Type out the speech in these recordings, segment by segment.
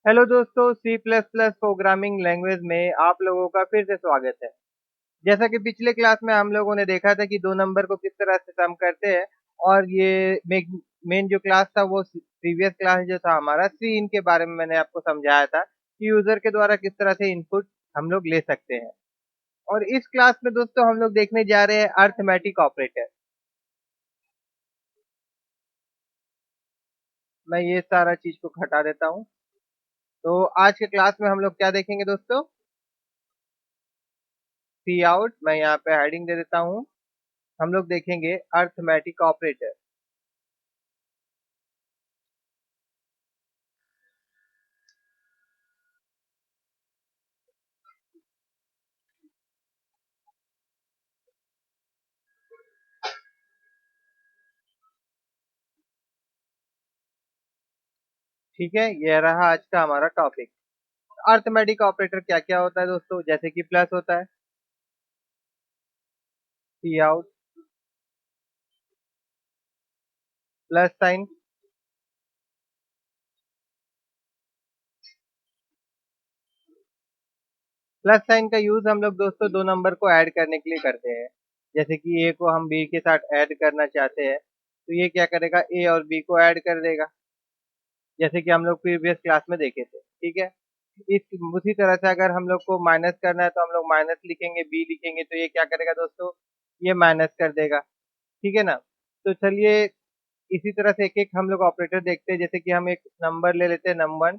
Hello दोस्तों, C plus plus programming language में आप लोगों का फिर से स्वागत है। जैसा कि पिछले क्लास में हम लोगों ने देखा था कि 2 नंबर को किस तरह से सम करते हैं और ये मेन जो क्लास था वो प्रीवियस क्लास जो था हमारा सी इन के बारे में मैंने आपको समझाया था कि यूजर के द्वारा किस तरह से इनपुट हम लोग ले सकते हैं। और इस क्लास में दोस्तों हम लोग देखने जा रहे हैं अरिथमेटिक ऑपरेटर। मैं ये सारा चीज को हटा देता हूँ। तो आज के क्लास में हम लोग क्या देखेंगे दोस्तों? सी आउट, मैं यहाँ पे हेडिंग दे देता हूँ। हम लोग देखेंगे अरिथमेटिक ऑपरेटर। ठीक है, यह रहा आज का हमारा टॉपिक। अरिथमेटिक ऑपरेटर क्या क्या होता है दोस्तों? जैसे कि प्लस होता है, see out, plus sign. Plus sign का यूज हम लोग दोस्तों 2 नंबर को ऐड करने के लिए करते हैं। जैसे कि ए को हम बी के साथ ऐड करना चाहते हैं तो ये क्या करेगा, ए और बी को ऐड कर देगा, जैसे कि हम लोग प्रीवियस क्लास में देखे थे। ठीक है, इस उसी तरह से अगर हम लोग को माइनस करना है तो हम लोग माइनस लिखेंगे, बी लिखेंगे तो ये क्या करेगा दोस्तों, ये माइनस कर देगा। ठीक है ना? तो चलिए इसी तरह से एक एक हम लोग ऑपरेटर देखते हैं। जैसे कि हम एक नंबर ले लेते हैं, नंबर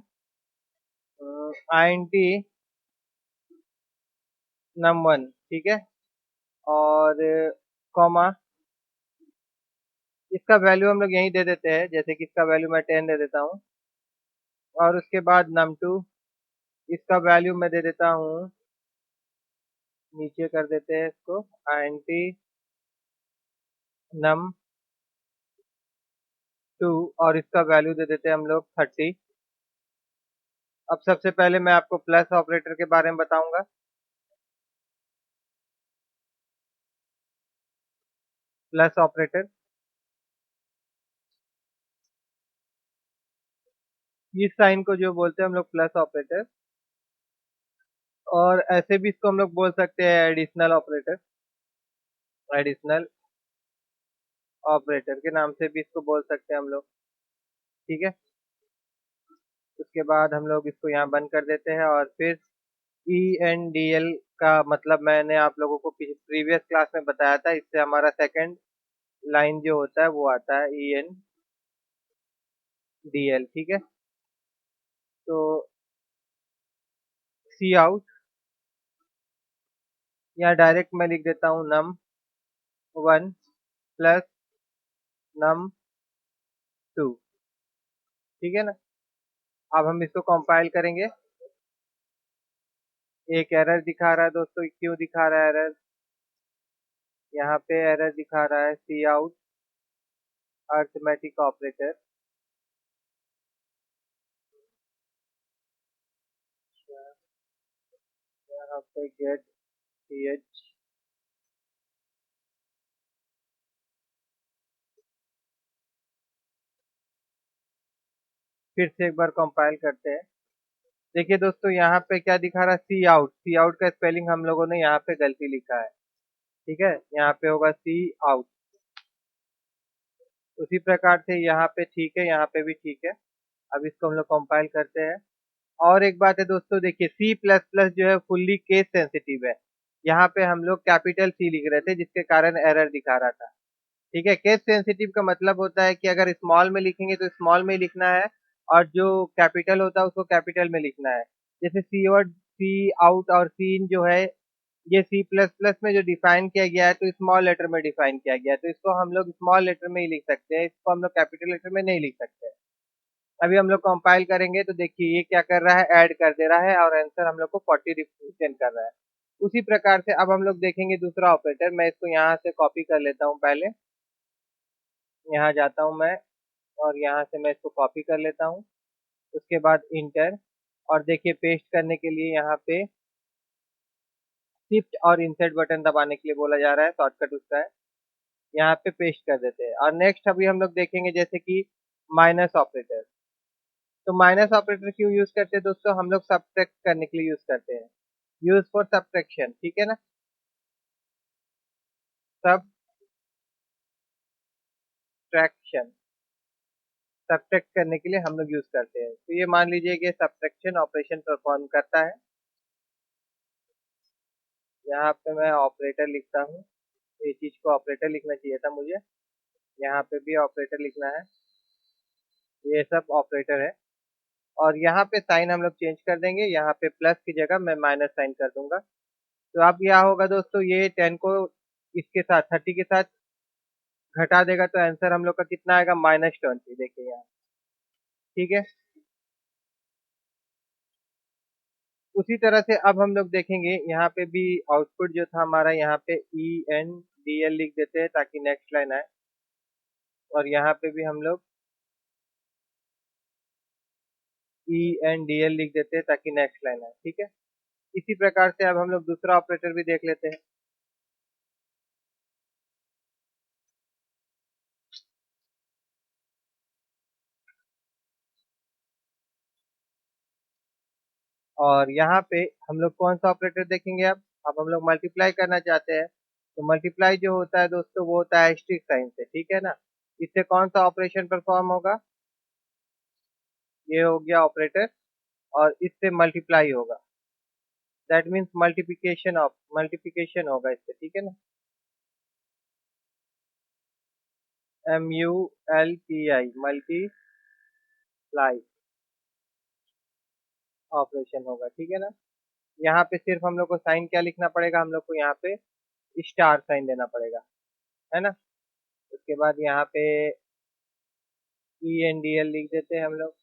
INT नम 1। ठीक है, और कॉमा, इसका वैल्यू हम लोग यहीं दे देते हैं। जैसे कि इसका वैल्यू मैं 10 दे देता हूँ। और उसके बाद num 2, इसका वैल्यू मैं दे देता हूँ, नीचे कर देते हैं इसको, INT num 2, और इसका वैल्यू दे देते हैं हम लोग 30। अब सबसे पहले मैं आपको प्लस ऑपरेटर के बारे में बताऊंगा। प्लस ऑपरेटर, इस साइन को जो बोलते हैं हम लोग प्लस ऑपरेटर, और ऐसे भी इसको हम लोग बोल सकते हैं एडिशनल ऑपरेटर। एडिशनल ऑपरेटर के नाम से भी इसको बोल सकते हैं हम लोग। ठीक है, उसके बाद हम लोग इसको यहाँ बंद कर देते हैं। और फिर ENDL का मतलब मैंने आप लोगों को प्रीवियस क्लास में बताया था। इससे हमारा सेकंड लाइन जो होता है वो आता है ENDL। ठीक है, तो सी आउट, यहाँ डायरेक्ट मैं लिख देता हूँ num 1 प्लस num 2। ठीक है ना? अब हम इसको कंपाइल करेंगे। एक एरर दिखा रहा है दोस्तों, क्यों दिखा रहा है एरर? यहाँ पे एरर दिखा रहा है सी आउट अरिथमेटिक ऑपरेटर। यहाँ पे गेट ch। फिर से एक बार कंपाइल करते हैं। देखिए दोस्तों, यहाँ पे क्या दिखा रहा है, सी आउट। सी आउट का स्पेलिंग हम लोगों ने यहाँ पे गलती लिखा है। ठीक है, यहाँ पे होगा सी आउट। उसी प्रकार से यहाँ पे ठीक है, यहाँ पे भी ठीक है। अब इसको हम लोग कंपाइल करते हैं। और एक बात है दोस्तों, देखिए सी प्लस प्लस जो है फुल्ली केस सेंसिटिव है। यहाँ पे हम लोग कैपिटल सी लिख रहे थे जिसके कारण एरर दिखा रहा था। ठीक है, केस सेंसिटिव का मतलब होता है कि अगर स्मॉल में लिखेंगे तो स्मॉल में ही लिखना है, और जो कैपिटल होता है उसको कैपिटल में लिखना है। जैसे सी आउट और सी इन जो है, ये सी प्लस प्लस में जो डिफाइन किया गया है तो स्मॉल लेटर में डिफाइन किया गया है, तो इसको हम लोग स्मॉल लेटर में ही लिख सकते हैं, इसको हम लोग कैपिटल लेटर में नहीं लिख सकते। अभी हम लोग कंपाइल करेंगे तो देखिए ये क्या कर रहा है, ऐड कर दे रहा है और आंसर हम लोग को 40 रिप्रेजेंट कर रहा है। उसी प्रकार से अब हम लोग देखेंगे दूसरा ऑपरेटर। मैं इसको यहाँ से कॉपी कर लेता हूँ। पहले यहाँ जाता हूँ मैं, और यहाँ से मैं इसको कॉपी कर लेता हूँ। उसके बाद इंटर, और देखिए पेस्ट करने के लिए यहाँ पे शिफ्ट और इंसर्ट बटन दबाने के लिए बोला जा रहा है, शॉर्टकट उसका है। यहाँ पे पेस्ट कर देते हैं। और नेक्स्ट अभी हम लोग देखेंगे जैसे कि माइनस ऑपरेटर। तो माइनस ऑपरेटर क्यों यूज करते हैं दोस्तों? हम लोग सब्ट्रैक्ट करने के लिए यूज करते हैं, यूज फॉर सब्ट्रैक्शन, ठीक है ना। सब्ट्रैक्शन, सब्ट्रैक्ट करने के लिए हम लोग यूज करते हैं। तो ये मान लीजिए कि सब्ट्रैक्शन ऑपरेशन परफॉर्म करता है। यहाँ पे मैं ऑपरेटर लिखता हूँ, ये चीज को ऑपरेटर लिखना चाहिए था मुझे, यहाँ पे भी ऑपरेटर लिखना है, ये सब ऑपरेटर है। और यहाँ पे साइन हम लोग चेंज कर देंगे, यहाँ पे प्लस की जगह मैं माइनस साइन कर दूंगा। तो अब क्या होगा दोस्तों, ये 10 को इसके साथ 30 के साथ घटा देगा, तो आंसर हम लोग का कितना आएगा, -20। देखिए यहाँ, ठीक है। उसी तरह से अब हम लोग देखेंगे यहाँ पे भी आउटपुट जो था हमारा, यहाँ पे ENDL लिख देते हैं ताकि नेक्स्ट लाइन आए, और यहाँ पे भी हम लोग ENDL लिख देते हैं ताकि नेक्स्ट लाइन आए, ठीक है। इसी प्रकार से अब हम लोग दूसरा ऑपरेटर भी देख लेते हैं। और यहाँ पे हम लोग कौन सा ऑपरेटर देखेंगे? अब हम लोग मल्टीप्लाई करना चाहते हैं, तो मल्टीप्लाई जो होता है दोस्तों वो होता है एस्टेरिस्क साइन से, ठीक है ना। इससे कौन सा ऑपरेशन परफॉर्म होगा? ये हो गया ऑपरेटर, और इससे मल्टीप्लाई होगा, दैट मीन्स मल्टीप्लिकेशन होगा इससे, ठीक है ना। MULTI, मल्टीप्लाई ऑपरेशन होगा, ठीक है ना। यहाँ पे सिर्फ हम लोग को साइन क्या लिखना पड़ेगा, हम लोग को यहाँ पे स्टार साइन देना पड़ेगा, है ना। उसके बाद यहाँ पे ENDL लिख देते हैं हम लोग।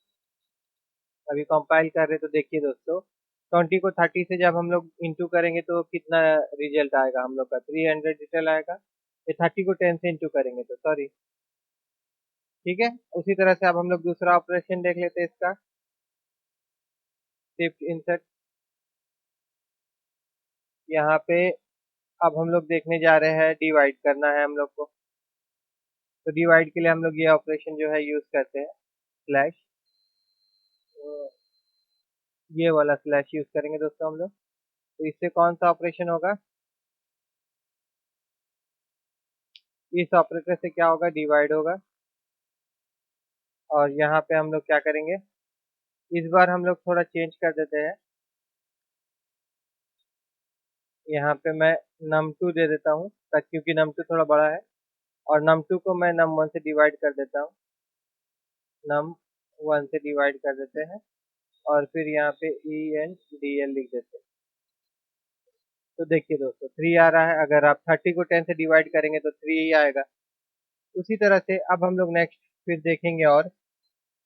अभी कंपाइल कर रहे तो देखिए दोस्तों, 20 को 30 से जब हम लोग इंटू करेंगे तो कितना रिजल्ट आएगा हम लोग का, 300 रिजल्ट आएगा। ये 30 को 10 से इंटू करेंगे तो सॉरी, ठीक है। उसी तरह से अब हम लोग दूसरा ऑपरेशन देख लेते हैं इसका, शिफ्ट इंसर्ट। यहाँ पे अब हम लोग देखने जा रहे हैं, डिवाइड करना है हम लोग को। तो डिवाइड के लिए हम लोग ये ऑपरेशन जो है यूज करते हैं, स्लैश, ये वाला स्लैश यूज करेंगे दोस्तों हम लोग। तो इससे कौन सा ऑपरेशन होगा, इस ऑपरेटर से क्या होगा, डिवाइड होगा। और यहाँ पे हम लोग क्या करेंगे, इस बार हम लोग थोड़ा चेंज कर देते हैं, यहाँ पे मैं num2 दे देता हूँ ताकि, क्योंकि num2 थोड़ा बड़ा है, और num2 को मैं num1 से डिवाइड कर देता हूँ, num1 से डिवाइड कर देते हैं, और फिर यहाँ पे ENDL लिख देते हैं। तो देखिए दोस्तों 3 आ रहा है, अगर आप 30 को 10 से डिवाइड करेंगे तो 3 ही आएगा। उसी तरह से अब हम लोग नेक्स्ट फिर देखेंगे, और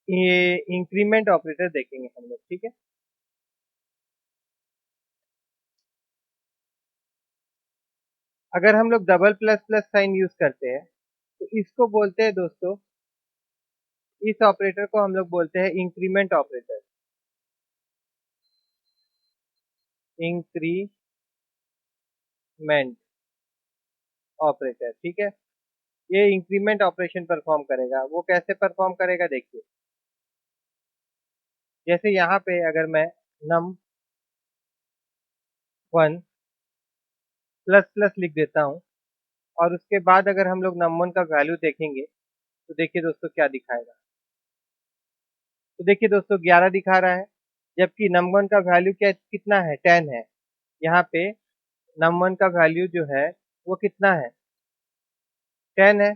ये इंक्रीमेंट ऑपरेटर देखेंगे हम लोग, ठीक है। अगर हम लोग double plus plus sign use करते हैं तो इसको बोलते हैं दोस्तों, इस ऑपरेटर को हम लोग बोलते हैं इंक्रीमेंट ऑपरेटर, इंक्रीमेंट ऑपरेटर, ठीक है। ये इंक्रीमेंट ऑपरेशन परफॉर्म करेगा, वो कैसे परफॉर्म करेगा देखिए। जैसे यहाँ पे अगर मैं num1 प्लस प्लस लिख देता हूँ, और उसके बाद अगर हम लोग num1 का वैल्यू देखेंगे तो देखिए दोस्तों क्या दिखाएगा। तो देखिए दोस्तों 11 दिखा रहा है, जबकि num1 का वैल्यू क्या कितना है, 10 है। यहाँ पे num1 का वैल्यू जो है वो कितना है, 10 है।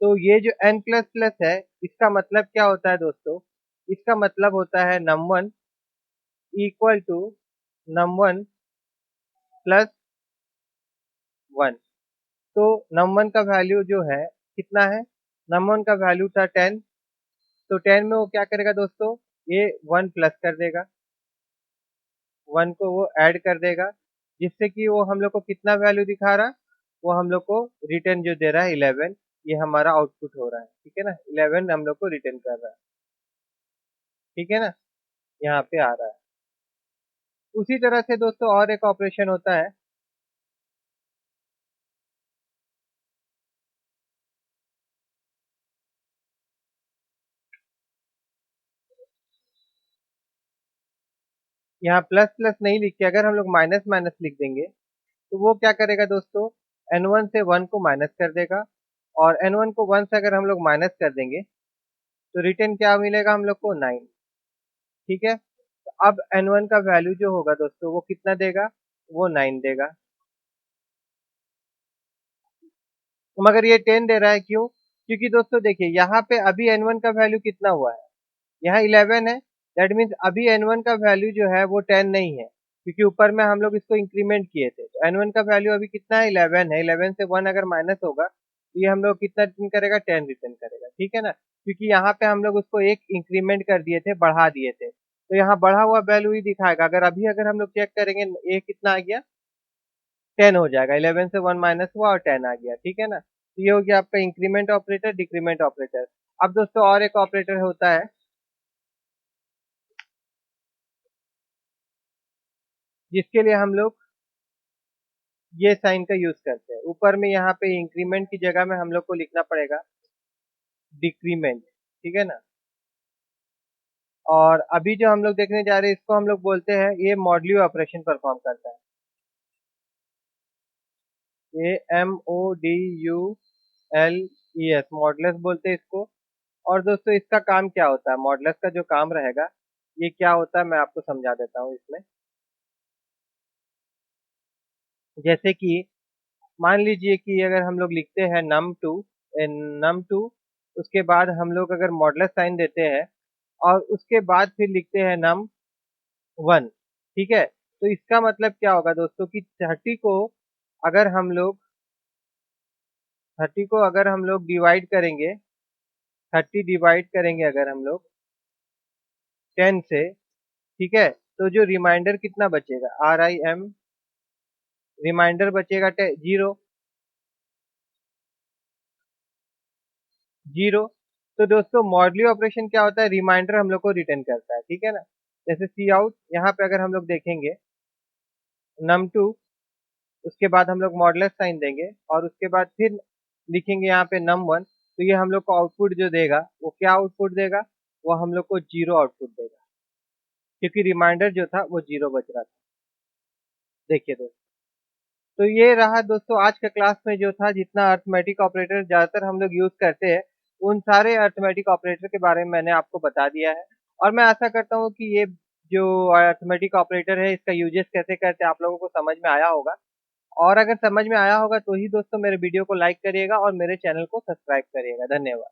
तो ये जो n प्लस प्लस है, इसका मतलब क्या होता है दोस्तों, इसका मतलब होता है num1 equal to num1 plus 1। तो num1 का वैल्यू जो है कितना है, num1 का वैल्यू था 10, तो 10 में वो क्या करेगा दोस्तों, ये 1 प्लस कर देगा, 1 को वो ऐड कर देगा, जिससे कि वो हम लोग को कितना वैल्यू दिखा रहा है, वो हम लोग को रिटर्न जो दे रहा है 11। ये हमारा आउटपुट हो रहा है, ठीक है ना, 11 हम लोग को रिटर्न कर रहा है, ठीक है ना, यहाँ पे आ रहा है। उसी तरह से दोस्तों और एक ऑपरेशन होता है, यहाँ प्लस प्लस नहीं लिख के अगर हम लोग माइनस माइनस लिख देंगे तो वो क्या करेगा दोस्तों, n1 से 1 को माइनस कर देगा, और n1 को 1 से अगर हम लोग माइनस कर देंगे तो रिटर्न क्या मिलेगा हम लोग को, 9। ठीक है, तो अब n1 का वैल्यू जो होगा दोस्तों वो कितना देगा, वो 9 देगा। तो मगर ये 10 दे रहा है, क्यों? क्योंकि दोस्तों देखिए यहाँ पे अभी n1 का वैल्यू कितना हुआ है, यहाँ 11 है। दैट मीन्स अभी n1 का वैल्यू जो है वो 10 नहीं है, क्योंकि ऊपर में हम लोग इसको इंक्रीमेंट किए थे। तो n1 का वैल्यू अभी कितना है, 11 है। 11 से 1 अगर माइनस होगा तो ये हम लोग कितना रिटर्न करेगा, 10 रिटर्न करेगा। ठीक है ना, क्योंकि यहाँ पे हम लोग उसको एक इंक्रीमेंट कर दिए थे, बढ़ा दिए थे, तो यहाँ बढ़ा हुआ वैल्यू ही दिखाएगा। अगर हम लोग चेक करेंगे, ये कितना आ गया, 10 हो जाएगा। 11 से 1 माइनस हुआ और 10 आ गया। ठीक है ना, तो ये हो गया आपका इंक्रीमेंट ऑपरेटर, डिक्रीमेंट ऑपरेटर। अब दोस्तों और एक ऑपरेटर होता है जिसके लिए हम लोग ये साइन का यूज करते हैं। ऊपर में यहाँ पे इंक्रीमेंट की जगह में हम लोग को लिखना पड़ेगा डिक्रीमेंट। ठीक है ना, और अभी जो हम लोग देखने जा रहे हैं इसको हम लोग बोलते हैं, ये मॉड्यूल ऑपरेशन परफॉर्म करता है। ये MODULES, मॉडुलस बोलते हैं इसको। और दोस्तों इसका काम क्या होता है, मॉडुलस का जो काम रहेगा ये क्या होता है, मैं आपको समझा देता हूँ इसमें। जैसे कि मान लीजिए कि अगर हम लोग लिखते हैं num2, num2, उसके बाद हम लोग अगर मॉडुलस साइन देते हैं और उसके बाद फिर लिखते हैं num1। ठीक है, तो इसका मतलब क्या होगा दोस्तों कि 30 को अगर हम लोग डिवाइड करेंगे, 30 डिवाइड करेंगे अगर हम लोग 10 से, ठीक है, तो जो रिमाइंडर कितना बचेगा, RIM, रिमाइंडर बचेगा 0, 0। तो दोस्तों मॉड्यूल ऑपरेशन क्या होता है, रिमाइंडर हम लोग को रिटर्न करता है। ठीक है ना, जैसे सी आउट, यहाँ पे अगर हम लोग देखेंगे num2, उसके बाद हम लोग मॉडुलस साइन देंगे और उसके बाद फिर लिखेंगे यहाँ पे num1, तो ये हम लोग को आउटपुट जो देगा वो क्या आउटपुट देगा, वो हम लोग को 0 आउटपुट देगा, क्योंकि रिमाइंडर जो था वो 0 बच रहा था। देखिए दोस्तों, तो ये रहा दोस्तों आज का क्लास में जो था, जितना अर्थमेटिक ऑपरेटर ज्यादातर हम लोग यूज करते हैं उन सारे अर्थमेटिक ऑपरेटर के बारे में मैंने आपको बता दिया है। और मैं आशा करता हूँ कि ये जो अर्थमेटिक ऑपरेटर है इसका यूजेस कैसे करते हैं आप लोगों को समझ में आया होगा। और अगर समझ में आया होगा तो ही दोस्तों मेरे वीडियो को लाइक करिएगा और मेरे चैनल को सब्सक्राइब करिएगा। धन्यवाद।